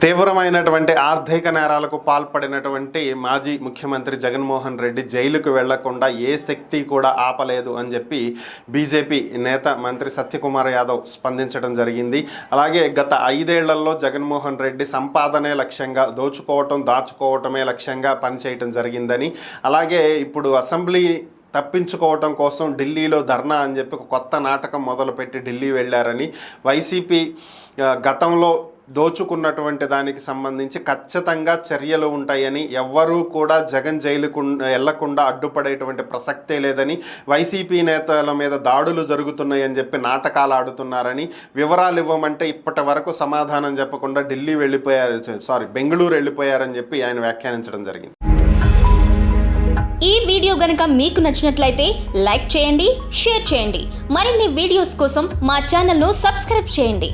తీవ్రమైనటువంటి ఆర్థిక నేరాలకు పాల్పడినటువంటి మాజీ ముఖ్యమంత్రి జగన్మోహన్ రెడ్డి జైలుకు వెళ్లకుండా ఏ శక్తి కూడా ఆపలేదు అని చెప్పి బీజేపీ నేత మంత్రి సత్యకుమార్ యాదవ్ స్పందించడం జరిగింది. అలాగే గత 5 ఏళ్లలో జగన్మోహన్ రెడ్డి సంపాదనే లక్ష్యంగా దాచుకోవటమే లక్ష్యంగా పనిచేయటం జరిగిందని, అలాగే ఇప్పుడు అసెంబ్లీ తప్పించుకోవటం కోసం ఢిల్లీలో ధర్నా అని చెప్పి ఒక కొత్త నాటకం మొదలుపెట్టి ఢిల్లీ వెళ్ళారని, వైసీపీ గతంలో దోచుకున్నటువంటి దానికి సంబంధించి ఖచ్చితంగా చర్యలు ఉంటాయని, ఎవ్వరూ కూడా జగన్ జైలుకు వెళ్లకుండా అడ్డుపడేటువంటి ప్రసక్తే లేదని, వైసీపీ నేతల మీద దాడులు జరుగుతున్నాయని చెప్పి నాటకాలు ఆడుతున్నారని, వివరాలు ఇవ్వమంటే ఇప్పటి వరకు సమాధానం చెప్పకుండా బెంగళూరు వెళ్ళిపోయారని చెప్పి ఆయన వ్యాఖ్యానించడం జరిగింది. ఈ వీడియో గనుక మీకు నచ్చినట్లయితే లైక్ చేయండి, షేర్ చేయండి. మరిన్ని వీడియోస్ కోసం మా ఛానల్ను సబ్స్క్రైబ్ చేయండి.